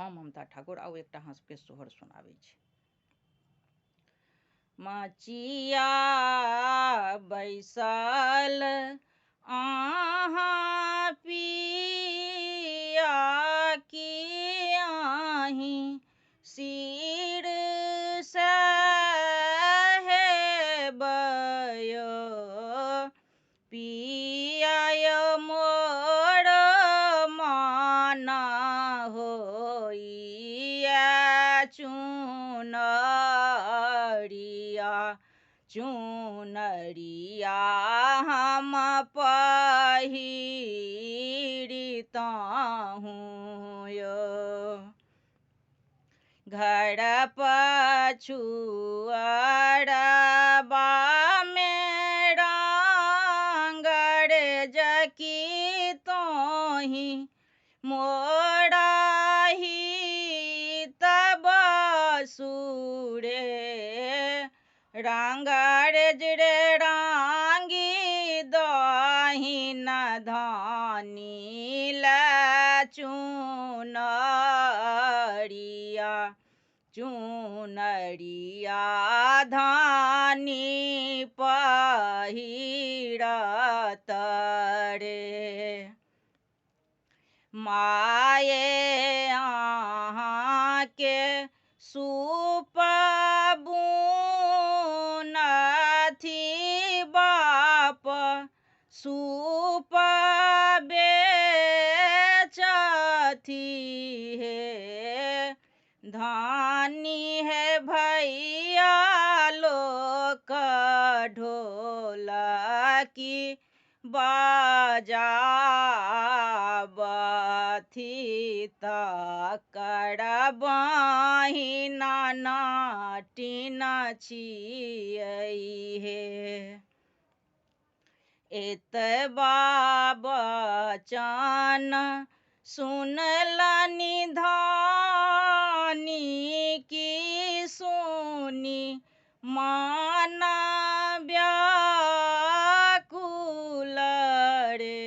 हम ममता ठाकुर आउ एकटा अहाँ सबके सोहर सुनाबै छी। मचिया बैसल अहाँ पिया की आही सिर सहबयो पियाय मोर माना होइया चुनरिया चुनरिया हम पहिरिताहूँ यो घर पछुअरबा में रंगरेज की तोहि मोराही तब सुरे रंगरेज रे रांगी दहिन धानी ला चुनरिया चुनरिया धानी पहिरत रे माये अहाँ के सुपबुनथि बाप सुप बेचथि हे धानी है भैया लोक ढोलकी बजाबथि तकर बहिना नाटिन छियै हे एतबा बचन सुनलनि धानी की सुनी मान व्याकुल रे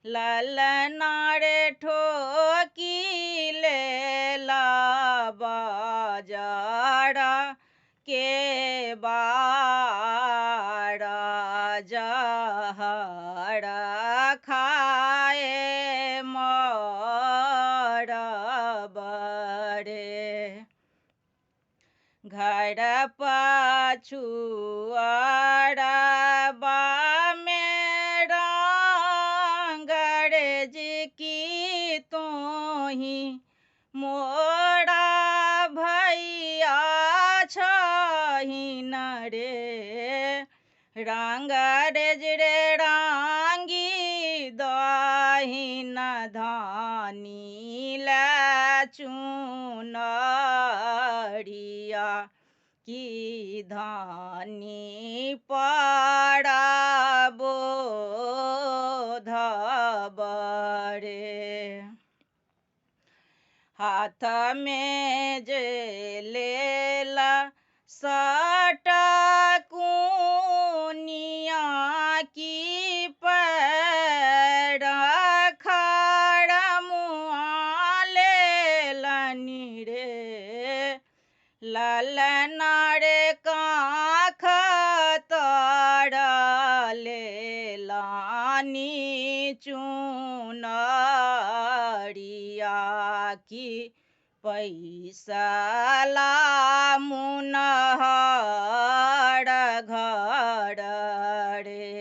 ललना रे ठोकी लेला बाजारा के बारा जहरा खाए मरब रे घर पछुअरबा में रंगरेज की तोहि मोरा भैया छहिन रे रंगरेज रे रांगी दहिन धानी ला चुनरिया की धानी पड़बो धबरे हाथ में जे लेला सटकुनिया की पैर खड़ मुआ लेलनि रे ललना रे काख तर लेलानी चुनरिया की पैसला मुनहर घर रे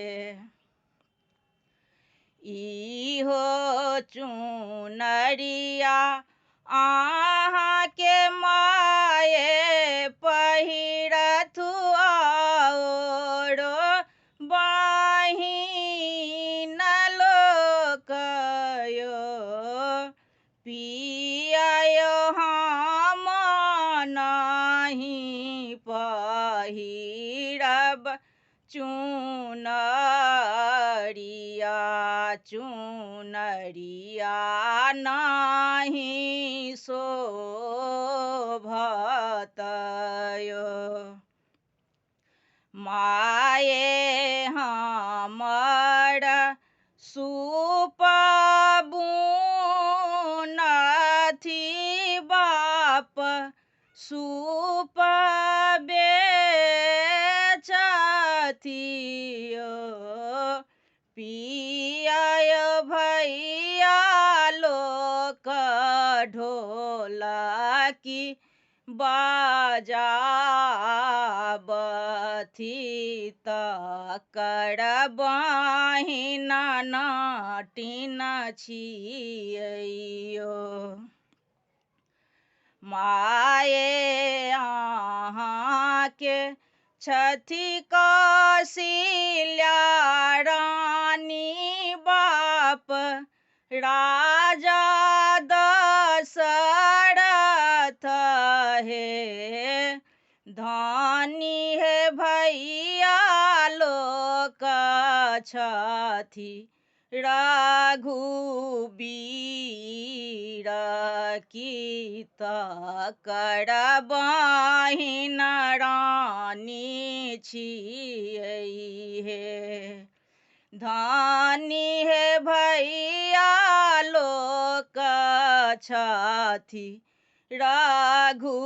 इहो चुनरिया अहाँ के माये पहिरथु आओरो बहिन लोक यो पियायो हम नहीं पहिरब चुनरिया चुनरिया नहीं शोभत यो माये हमर सुपबुन छथि बाप सूप बेचथियो पियाय भैया लोक ढोलकी बजाबथि तकर बहिन नटिन छियैयो माये अहाँके छथि कौशल्या रानी बाप राजा दशरथ हे धनी हे भैया लोक छथि रघुबीर की तकर बहिन रानी छियै हे धनी हे भैया लोक छथि रघुबीर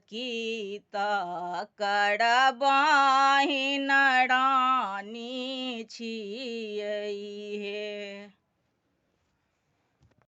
की तकर बहिन रानी छियै हे।